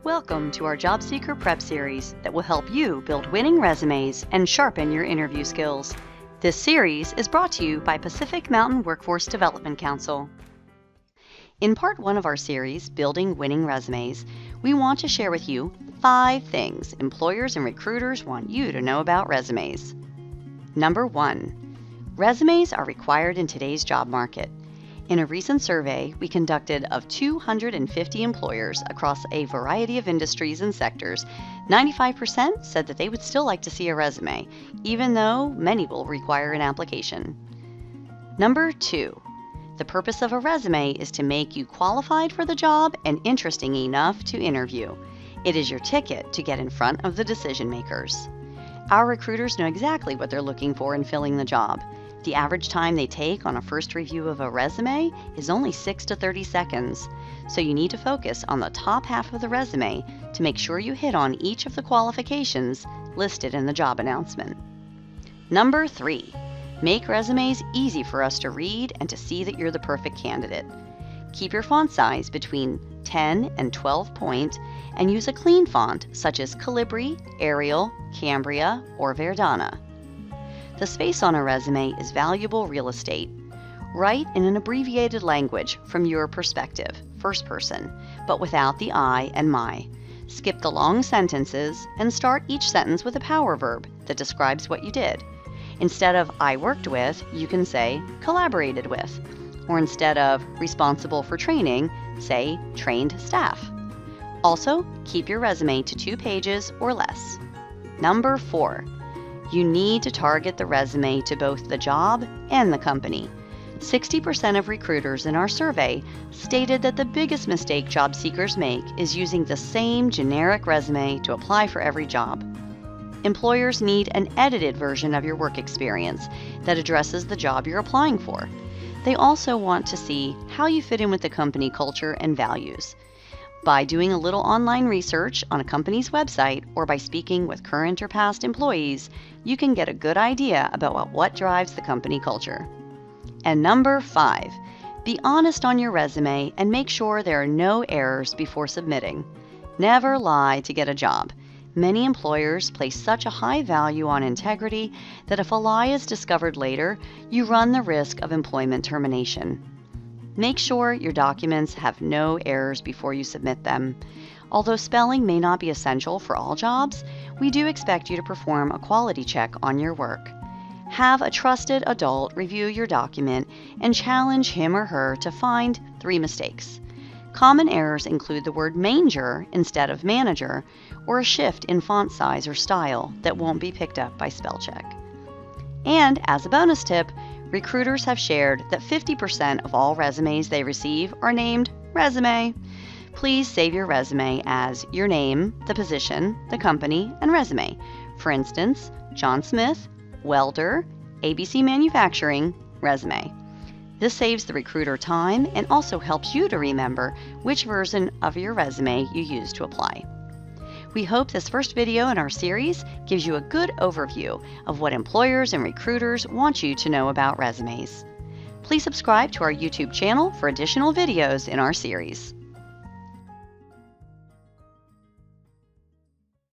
Welcome to our Job Seeker Prep Series that will help you build winning resumes and sharpen your interview skills. This series is brought to you by Pacific Mountain Workforce Development Council. In part 1 of our series, Building Winning Resumes, we want to share with you 5 things employers and recruiters want you to know about resumes. Number 1. Resumes are required in today's job market. In a recent survey we conducted of 250 employers across a variety of industries and sectors, 95% said that they would still like to see a resume, even though many will require an application. Number 2. The purpose of a resume is to make you qualified for the job and interesting enough to interview. It is your ticket to get in front of the decision makers. Our recruiters know exactly what they're looking for in filling the job. The average time they take on a first review of a resume is only 6 to 30 seconds, so you need to focus on the top half of the resume to make sure you hit on each of the qualifications listed in the job announcement. Number 3. Make resumes easy for us to read and to see that you're the perfect candidate. Keep your font size between 10 and 12 point and use a clean font such as Calibri, Arial, Cambria, or Verdana. The space on a resume is valuable real estate. Write in an abbreviated language from your perspective, first person, but without the I and my. Skip the long sentences and start each sentence with a power verb that describes what you did. Instead of I worked with, you can say collaborated with. Or instead of responsible for training, say trained staff. Also, keep your resume to 2 pages or less. Number 4. You need to target the resume to both the job and the company. 60% of recruiters in our survey stated that the biggest mistake job seekers make is using the same generic resume to apply for every job. Employers need an edited version of your work experience that addresses the job you're applying for. They also want to see how you fit in with the company culture and values. By doing a little online research on a company's website or by speaking with current or past employees, you can get a good idea about what drives the company culture. And number 5, be honest on your resume and make sure there are no errors before submitting. Never lie to get a job. Many employers place such a high value on integrity that if a lie is discovered later, you run the risk of employment termination. Make sure your documents have no errors before you submit them. Although spelling may not be essential for all jobs, we do expect you to perform a quality check on your work. Have a trusted adult review your document and challenge him or her to find 3 mistakes. Common errors include the word manger instead of manager, or a shift in font size or style that won't be picked up by spell check. And as a bonus tip, recruiters have shared that 50% of all resumes they receive are named resume. Please save your resume as your name, the position, the company, and resume. For instance, John Smith, welder, ABC Manufacturing, resume. This saves the recruiter time and also helps you to remember which version of your resume you used to apply. We hope this first video in our series gives you a good overview of what employers and recruiters want you to know about resumes. Please subscribe to our YouTube channel for additional videos in our series.